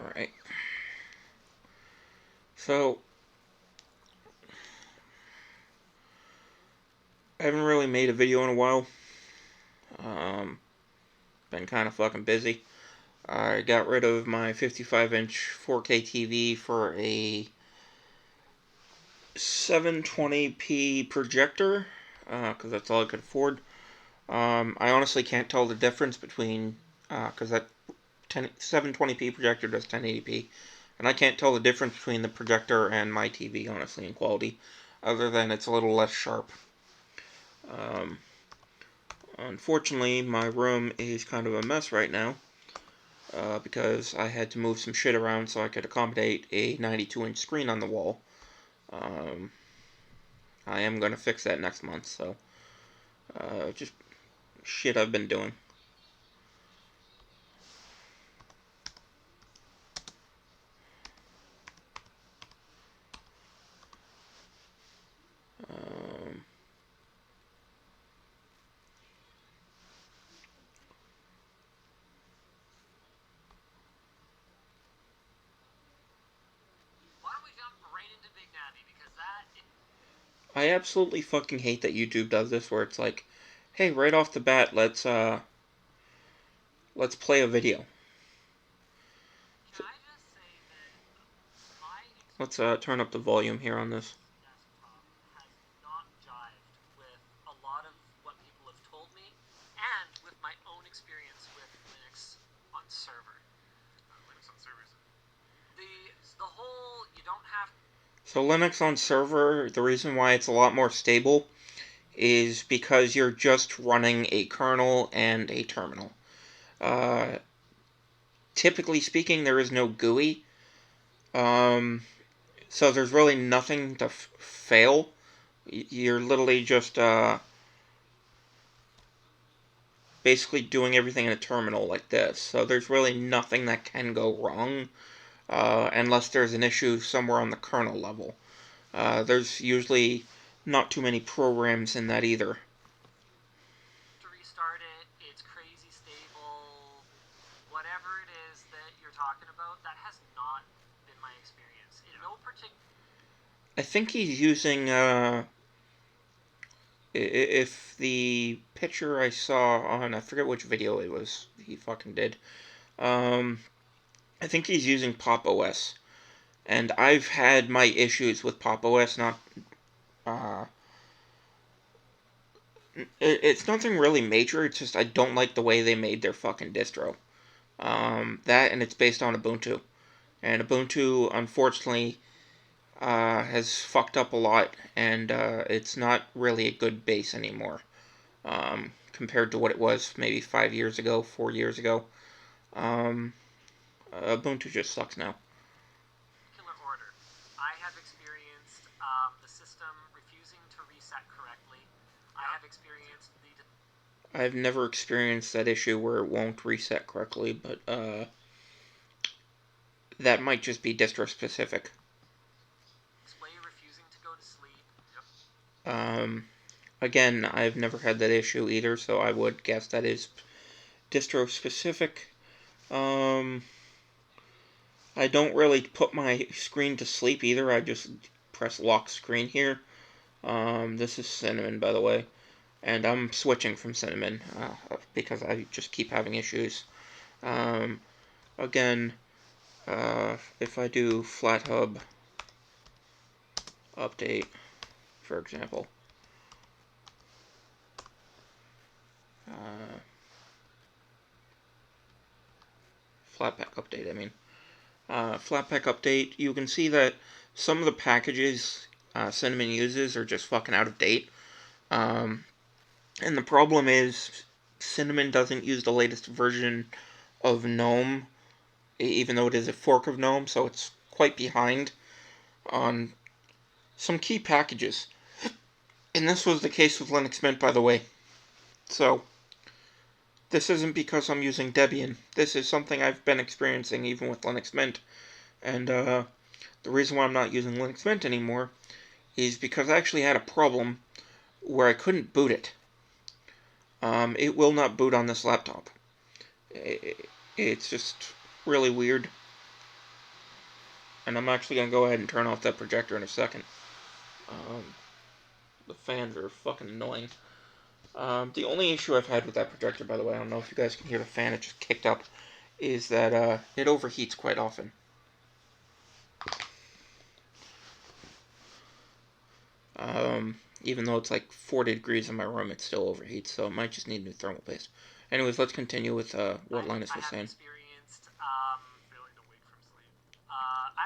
Alright. So, I haven't really made a video in a while. Been kind of fucking busy. I got rid of my 55-inch 4K TV for a 720p projector, because that's all I could afford. I honestly can't tell the difference between, because that 720p projector does 1080p, and I can't tell the difference between the projector and my TV, honestly, in quality, other than it's a little less sharp. Unfortunately, my room is kind of a mess right now, because I had to move some shit around so I could accommodate a 92-inch screen on the wall. I am going to fix that next month, so just shit I've been doing. I absolutely fucking hate that YouTube does this, where it's like, hey, right off the bat, let's play a video. Let's turn up the volume here on this. So Linux on server, the reason why it's a lot more stable is because you're just running a kernel and a terminal. Typically speaking, there is no GUI, so there's really nothing to fail. You're literally just basically doing everything in a terminal like this. So there's really nothing that can go wrong, unless there's an issue somewhere on the kernel level. There's usually not too many programs in that either. To restart it, it's crazy stable. Whatever it is that you're talking about, that has not been my experience. In no particular... I think he's using, if the picture I saw on, I forget which video it was he fucking did, I think he's using Pop! OS. And I've had my issues with Pop! OS, it's nothing really major, it's just I don't like the way they made their fucking distro. That, and it's based on Ubuntu. And Ubuntu, unfortunately, has fucked up a lot, and it's not really a good base anymore, compared to what it was maybe 5 years ago, 4 years ago. Ubuntu just sucks now. Order. I have experienced the system refusing to reset correctly. I have experienced I've never experienced that issue where it won't reset correctly, but that might just be distro specific. Refusing to go to sleep. Again, I've never had that issue either, so I would guess that is distro specific. I don't really put my screen to sleep either. I just press lock screen here. This is Cinnamon, by the way. And I'm switching from Cinnamon because I just keep having issues. Again, if I do FlatHub update, for example, Flatpak update, I mean. Flatpak update, you can see that some of the packages Cinnamon uses are just fucking out of date. And the problem is, Cinnamon doesn't use the latest version of GNOME, even though it is a fork of GNOME, so it's quite behind on some key packages. And this was the case with Linux Mint, by the way. So, this isn't because I'm using Debian. This is something I've been experiencing even with Linux Mint. And the reason why I'm not using Linux Mint anymore is because I actually had a problem where I couldn't boot it. It will not boot on this laptop. It's just really weird. And I'm actually going to go ahead and turn off that projector in a second. The fans are fucking annoying. The only issue I've had with that projector, by the way, I don't know if you guys can hear the fan, it just kicked up, is that it overheats quite often. Even though it's like 40 degrees in my room, it still overheats, so it might just need new thermal paste. Anyways, let's continue with what Linus was saying. Experienced failing to wake from sleep.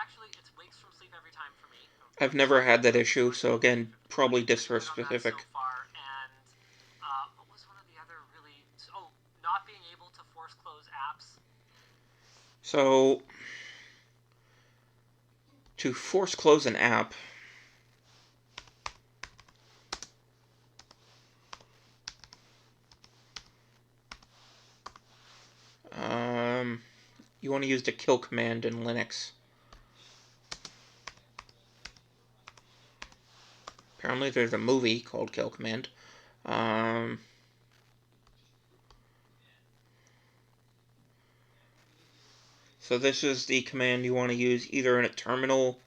Actually, it's wakes from sleep every time for me. I've never had that issue, so again, probably distro specific. So far, and what was one of the other really? Oh, not being able to force close apps. So, to force close an app, you want to use the kill command in Linux. Apparently there's a movie called Kill Command. So this is the command you want to use either in a terminal.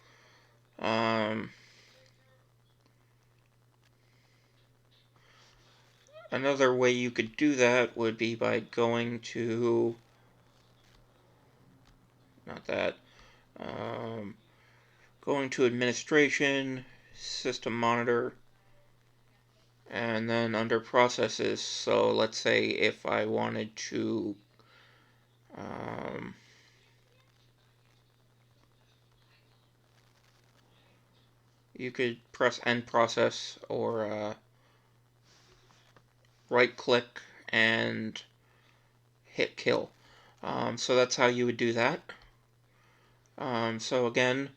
Another way you could do that would be by going to... Not that. Going to Administration, System Monitor, and then under Processes. So let's say if I wanted to... you could press End Process or right-click and hit Kill. So that's how you would do that. So again,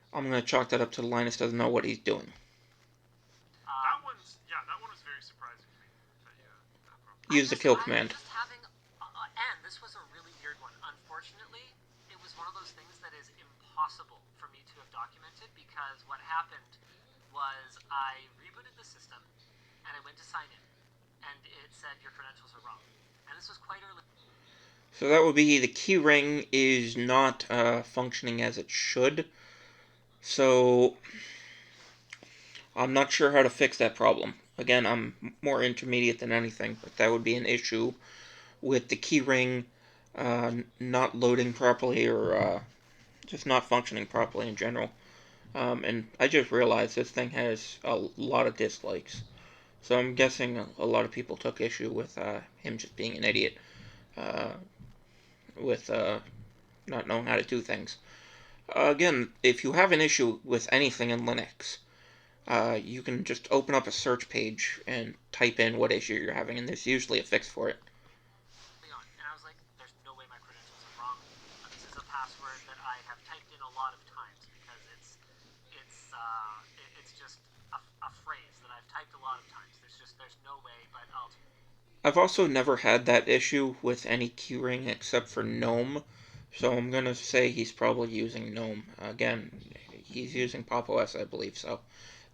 I'm going to chalk that up to Linus doesn't know what he's doing. That one was very surprising to me. Use the kill command. And this was a really weird one. Unfortunately, it was one of those things that is impossible for me to have documented, because what happened was I rebooted the system and I went to sign in, and it said your credentials are wrong. And this was quite early. So that would be the keyring is not functioning as it should. So I'm not sure how to fix that problem. Again, I'm more intermediate than anything, but that would be an issue with the keyring not loading properly or just not functioning properly in general. And I just realized this thing has a lot of dislikes. So I'm guessing a lot of people took issue with him just being an idiot. With not knowing how to do things. Again, if you have an issue with anything in Linux, you can just open up a search page and type in what issue you're having, and there's usually a fix for it. And I was like, there's no way my credentials are wrong. This is a password that I have typed in a lot of times, because it's just a phrase that I've typed a lot of times. There's no way, but I've also never had that issue with any keyring except for GNOME, so I'm going to say he's probably using GNOME. Again, he's using Pop! OS, I believe, so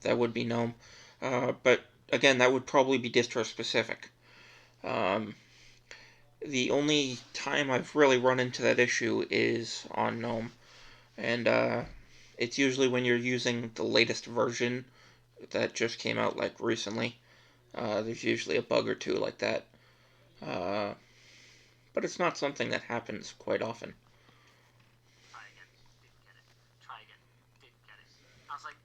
that would be GNOME. But again, that would probably be distro specific. The only time I've really run into that issue is on GNOME, and it's usually when you're using the latest version that just came out like recently. There's usually a bug or two like that. But it's not something that happens quite often. Try again, didn't get it. Try again, didn't get it. I was like,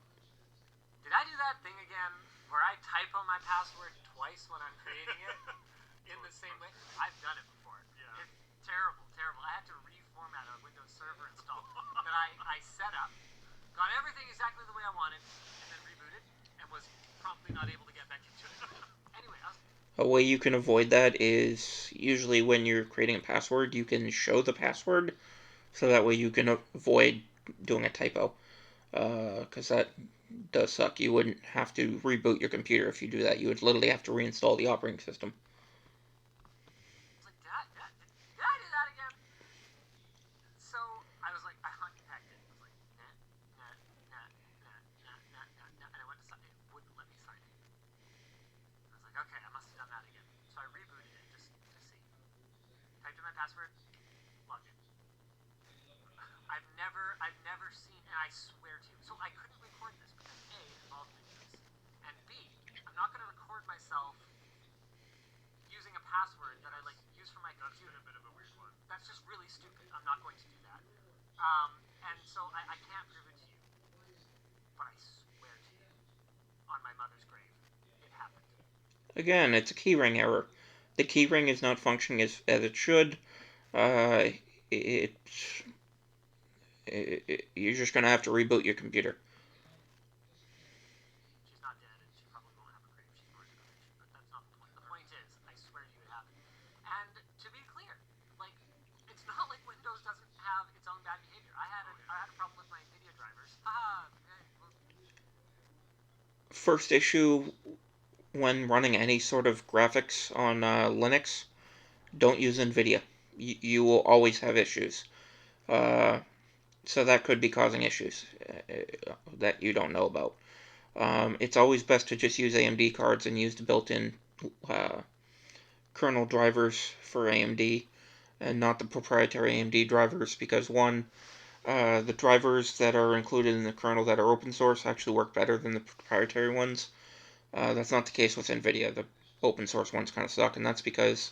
did I do that thing again where I typo my password twice when I'm creating it in the same way? I've done it before. Yeah. It's terrible, terrible. I had to reformat a Windows Server install that I set up, got everything exactly the way I wanted, and then rebooted, and was promptly not able to get back into it. Anyway, a way you can avoid that is usually when you're creating a password, you can show the password, so that way you can avoid doing a typo. Because that does suck. You wouldn't have to reboot your computer if you do that. You would literally have to reinstall the operating system. Did I do that again? So I was like, I unpacked it. I was like, and I went to sign. It wouldn't let me sign in. I was like, okay, I must have done that again. So I rebooted it just to see. Typed in my password, logged in. I've never seen and I swear to you, so I couldn't record this because A, it involved Windows, and B, I'm not going to record myself using a password that I like use for my computer. That's a bit of a weird one. That's just really stupid. I'm not going to do that. And so I can't prove it to you, but I swear to you, on my mother's grave, it happened. Again, it's a keyring error. The keyring is not functioning as it should. You're just gonna have to reboot your computer. She's not dead, and she probably won't have a grave. She's more than but that's not the point. The point is, I swear to you, it happened. And to be clear, like, it's not like Windows doesn't have its own bad behavior. I had a problem with my NVIDIA drivers. First issue when running any sort of graphics on Linux, don't use NVIDIA. You will always have issues. So that could be causing issues that you don't know about. It's always best to just use AMD cards and use the built-in kernel drivers for AMD and not the proprietary AMD drivers, because one, the drivers that are included in the kernel that are open source actually work better than the proprietary ones. That's not the case with NVIDIA. The open source ones kind of suck, and that's because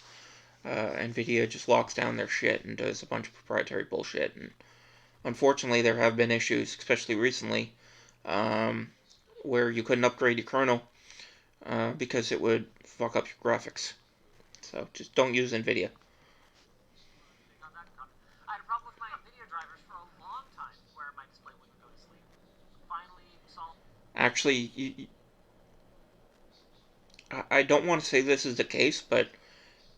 NVIDIA just locks down their shit and does a bunch of proprietary bullshit. And unfortunately, there have been issues, especially recently, where you couldn't upgrade your kernel because it would fuck up your graphics. So just don't use NVIDIA. I had a problem with my NVIDIA drivers for a long time where my display wouldn't go to sleep. Finally solved. Actually, I don't want to say this is the case, but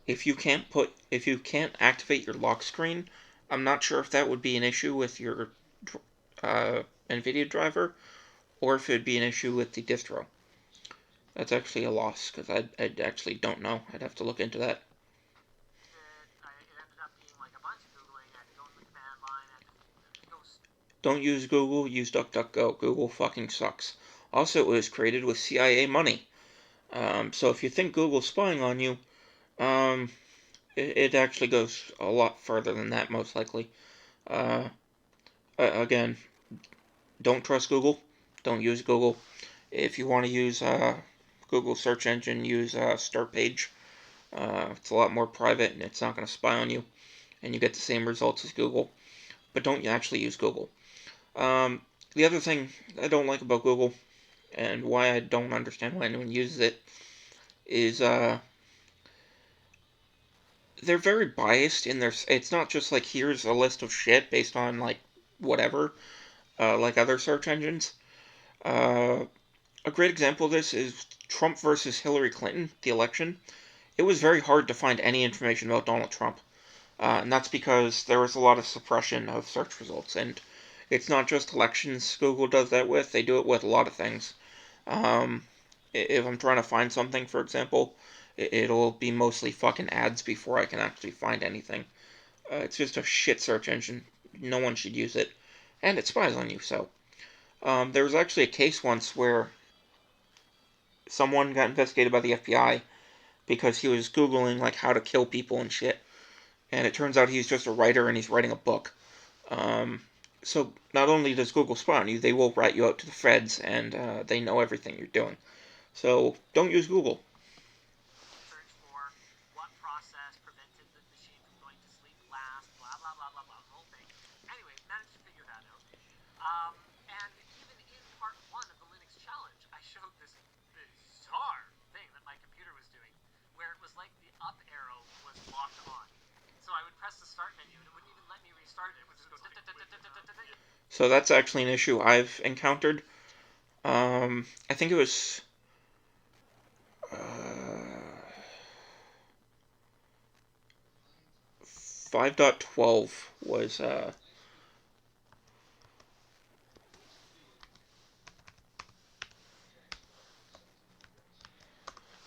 if you can't activate your lock screen, I'm not sure if that would be an issue with your NVIDIA driver, or if it'd be an issue with the distro. That's actually a loss, because I actually don't know. I'd have to look into that. It ended up being like a bunch of Googling. I had to go in the command line. I had to go. Don't use Google, use DuckDuckGo. Google fucking sucks. Also, it was created with CIA money. So if you think Google's spying on you, it actually goes a lot further than that, most likely. Again, don't trust Google. Don't use Google. If you want to use Google search engine, use Start Page. It's a lot more private, and it's not going to spy on you, and you get the same results as Google. But don't actually use Google. The other thing I don't like about Google, and why I don't understand why anyone uses it, is they're very biased in their. It's not just like, here's a list of shit based on like whatever, like other search engines. A great example of this is Trump versus Hillary Clinton, the election. It was very hard to find any information about Donald Trump, and that's because there was a lot of suppression of search results. And it's not just elections Google does that with; they do it with a lot of things. If I'm trying to find something, for example, it'll be mostly fucking ads before I can actually find anything. It's just a shit search engine. No one should use it. And it spies on you, so. There was actually a case once where someone got investigated by the FBI because he was Googling, like, how to kill people and shit. And it turns out he's just a writer and he's writing a book. So not only does Google spy on you, they will rat you out to the feds, and they know everything you're doing. So don't use Google. Search for what process prevented the machine from going to sleep last, blah, blah, blah, blah, blah, the whole thing. Anyway, managed to figure that out. And even in part 1 of the Linux challenge, I showed this bizarre thing that my computer was doing, where it was like the up arrow was locked on. So I would press the start menu, and it wouldn't even let me restart it. It would just go... So that's actually an issue I've encountered. I think it was... 5.12 was I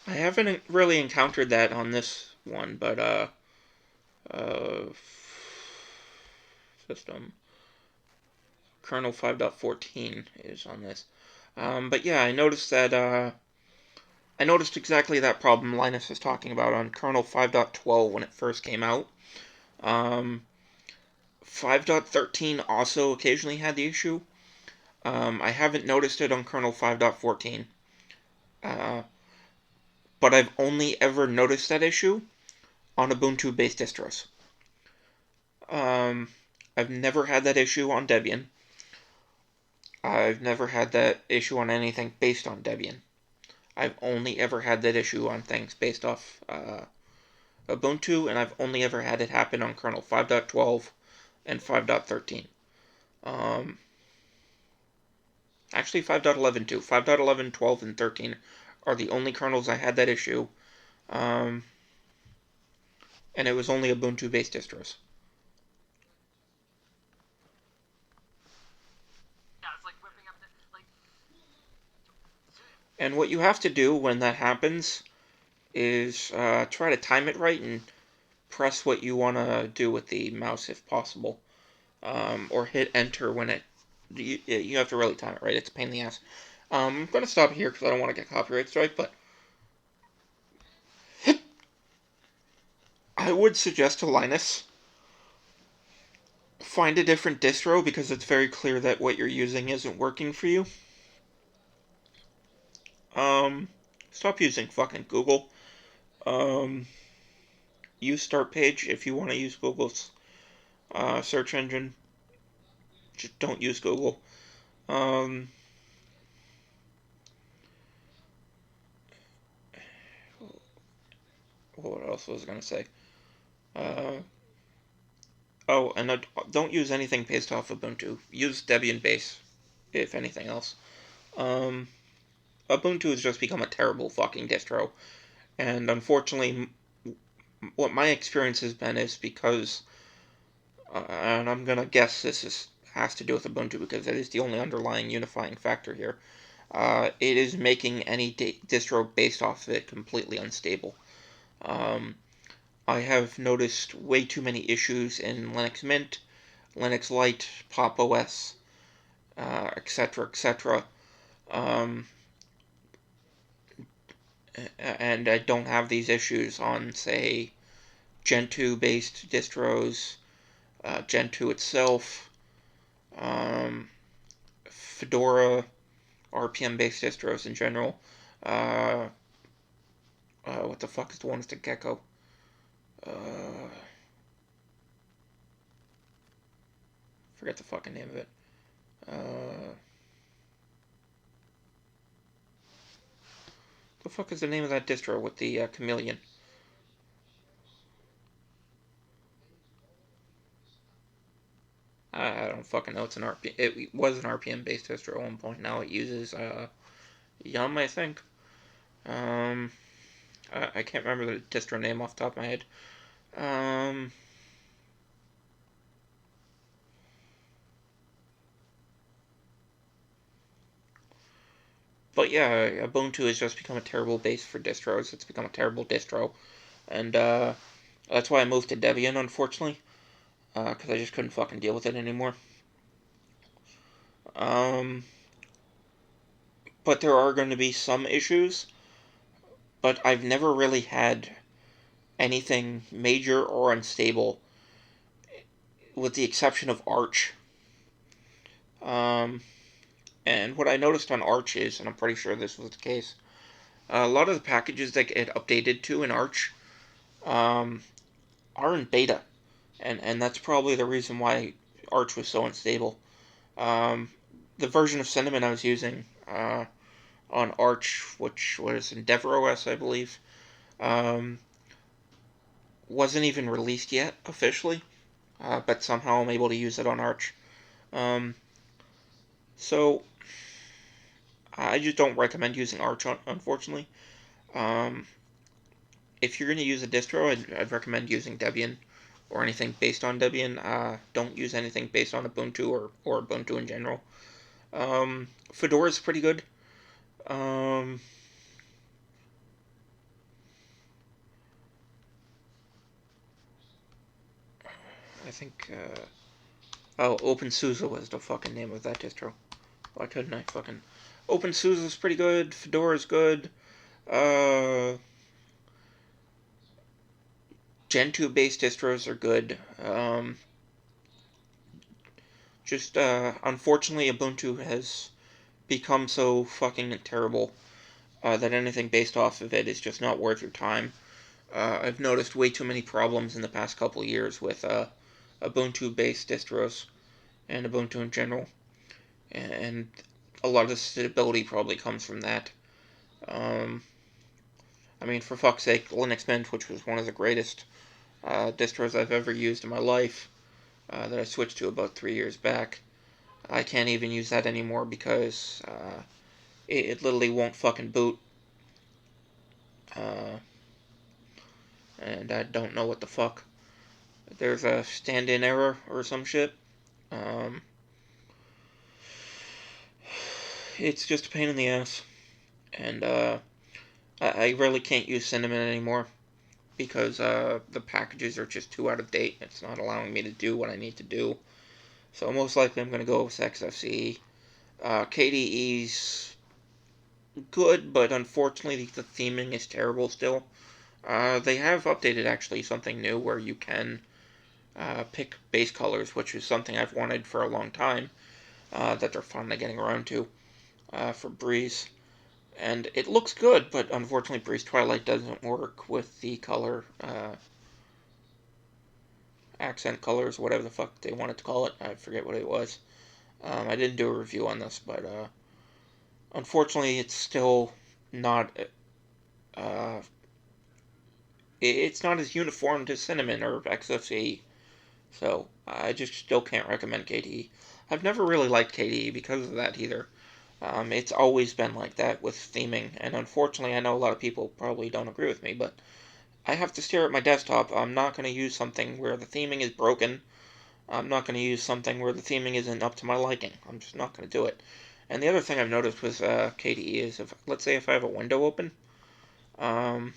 haven't really encountered that on this one, but system kernel 5.14 is on this. But yeah, I noticed that I noticed exactly that problem Linus is talking about on kernel 5.12 when it first came out. 5.13 also occasionally had the issue. I haven't noticed it on kernel 5.14. But I've only ever noticed that issue on Ubuntu-based distros. I've never had that issue on Debian. I've never had that issue on anything based on Debian. I've only ever had that issue on things based off Ubuntu, and I've only ever had it happen on kernel 5.12 and 5.13. Actually, 5.11 too. 5.11, 12, and 13 are the only kernels I had that issue. And it was only Ubuntu-based distros. Yeah, it's like whipping up the like. And what you have to do when that happens is try to time it right and press what you want to do with the mouse if possible. Or hit enter when it... You have to really time it right. It's a pain in the ass. I'm going to stop here because I don't want to get copyright strike, but I would suggest to Linus, find a different distro because it's very clear that what you're using isn't working for you. Stop using fucking Google. Use Start Page if you want to use Google's search engine. Just don't use Google. What else was I going to say? Oh, and don't use anything based off Ubuntu. Use Debian base, if anything else. Ubuntu has just become a terrible fucking distro. And unfortunately, what my experience has been is because, and I'm gonna guess has to do with Ubuntu because it is the only underlying unifying factor here. It is making any distro based off of it completely unstable. I have noticed way too many issues in Linux Mint, Linux Lite, Pop OS, etc., etc. And I don't have these issues on, say, Gentoo based distros, Gentoo itself, Fedora, RPM based distros in general. What the fuck is the one with the gecko? Forget the fucking name of it. The fuck is the name of that distro with the chameleon? I don't fucking know. It's an RPM. It was an RPM based distro at one point. Now it uses Yum, I think. I can't remember the distro name off the top of my head. But yeah, Ubuntu has just become a terrible base for distros. It's become a terrible distro. And that's why I moved to Debian, unfortunately. Because I just couldn't fucking deal with it anymore. But there are going to be some issues. But I've never really had anything major or unstable, with the exception of Arch. And what I noticed on Arch is, and I'm pretty sure this was the case, a lot of the packages that get updated to in Arch are in beta. And that's probably the reason why Arch was so unstable. The version of Cinnamon I was using on Arch, which was EndeavourOS, I believe, wasn't even released yet officially, but somehow I'm able to use it on Arch. So I just don't recommend using Arch, unfortunately. If you're going to use a distro, I'd recommend using Debian or anything based on Debian. Don't use anything based on Ubuntu or Ubuntu in general. Fedora is pretty good. I think, OpenSUSE was the fucking name of that distro. Why couldn't I fucking... OpenSUSE is pretty good. Fedora is good. Gentoo-based distros are good. Just, unfortunately, Ubuntu has become so fucking terrible that anything based off of it is just not worth your time. I've noticed way too many problems in the past couple of years with Ubuntu-based distros and Ubuntu in general, and a lot of the stability probably comes from that. Um, I mean, for fuck's sake, Linux Mint, which was one of the greatest distros I've ever used in my life, that I switched to about 3 years back, I can't even use that anymore because it literally won't fucking boot. Uh, and I don't know what the fuck. There's a stand-in error or some shit. Um, it's just a pain in the ass. And I really can't use Cinnamon anymore because the packages are just too out of date. It's not allowing me to do what I need to do. So most likely I'm going to go with XFCE. KDE's good, but unfortunately the theming is terrible still. They have updated actually something new where you can pick base colors, which is something I've wanted for a long time, that they're finally getting around to for Breeze. And it looks good, but unfortunately Breeze Twilight doesn't work with the color, accent colors, whatever the fuck they wanted to call it. I forget what it was. I didn't do a review on this, but unfortunately it's still not, uh, it's not as uniform to Cinnamon or XFCE. So, I just still can't recommend KDE. I've never really liked KDE because of that either. It's always been like that with theming, and unfortunately, I know a lot of people probably don't agree with me, but I have to stare at my desktop. I'm not going to use something where the theming is broken. I'm not going to use something where the theming isn't up to my liking. I'm just not going to do it. And the other thing I've noticed with KDE is, let's say if I have a window open, um,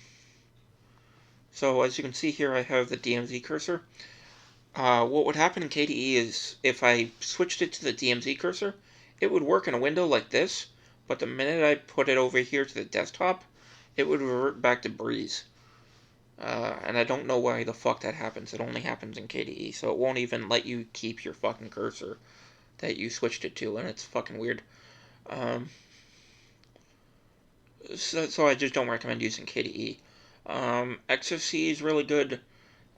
so as you can see here, I have the DMZ cursor. What would happen in KDE is if I switched it to the DMZ cursor, it would work in a window like this, but the minute I put it over here to the desktop, it would revert back to Breeze. And I don't know why the fuck that happens. It only happens in KDE, so it won't even let you keep your fucking cursor that you switched it to, and it's fucking weird. Um, so I just don't recommend using KDE. XFCE is really good.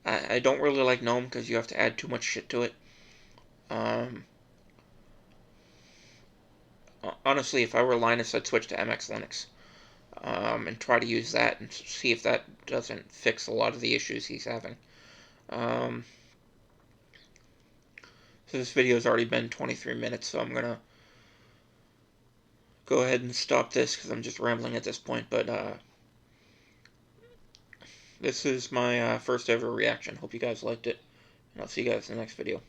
I don't really like GNOME because you have to add too much shit to it. Um, Honestly, if I were Linus, I'd switch to MX Linux and try to use that and see if that doesn't fix a lot of the issues he's having. Um, so this video has already been 23 minutes, so I'm gonna go ahead and stop this because I'm just rambling at this point. But this is my first ever reaction. Hope you guys liked it, and I'll see you guys in the next video.